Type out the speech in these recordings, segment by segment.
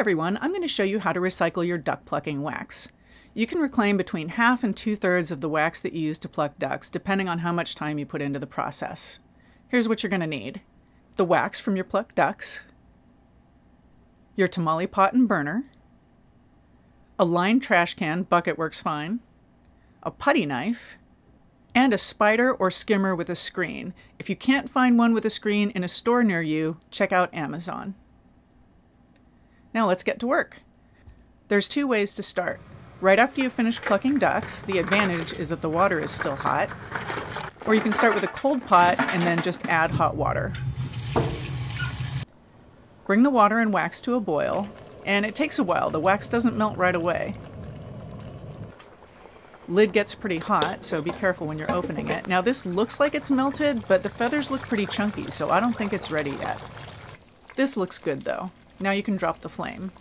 everyone, I'm going to show you how to recycle your duck plucking wax. You can reclaim between half and 2/3 of the wax that you use to pluck ducks, depending on how much time you put into the process. Here's what you're going to need. The wax from your plucked ducks, your tamale pot and burner, a lined trash can, bucket works fine, a putty knife, and a spider or skimmer with a screen. If you can't find one with a screen in a store near you, check out Amazon. Now let's get to work. There's two ways to start. Right after you finish plucking ducks, the advantage is that the water is still hot. Or you can start with a cold pot and then just add hot water. Bring the water and wax to a boil, and it takes a while. The wax doesn't melt right away. Lid gets pretty hot, so be careful when you're opening it. Now this looks like it's melted, but the feathers look pretty chunky, so I don't think it's ready yet. This looks good though. Now you can drop the flame.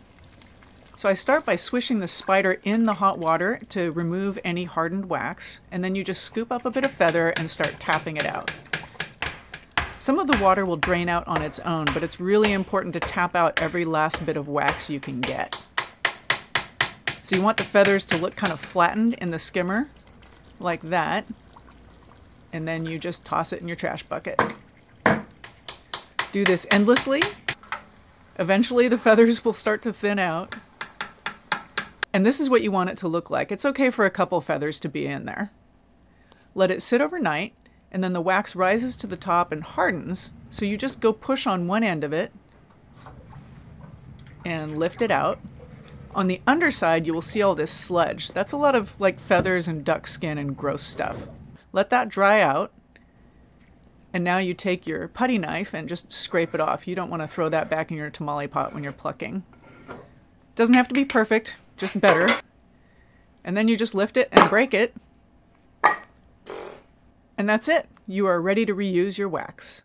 So I start by swishing the spider in the hot water to remove any hardened wax, and then you just scoop up a bit of feather and start tapping it out. Some of the water will drain out on its own, but it's really important to tap out every last bit of wax you can get. So you want the feathers to look kind of flattened in the skimmer, like that, and then you just toss it in your trash bucket. Do this endlessly. Eventually the feathers will start to thin out. And this is what you want it to look like. It's okay for a couple feathers to be in there. Let it sit overnight, and then the wax rises to the top and hardens, so you just go push on one end of it and lift it out. On the underside, you will see all this sludge. That's a lot of like feathers and duck skin and gross stuff. Let that dry out. And now you take your putty knife and just scrape it off. You don't want to throw that back in your tamale pot when you're plucking. Doesn't have to be perfect, just better. And then you just lift it and break it. And that's it. You are ready to reuse your wax.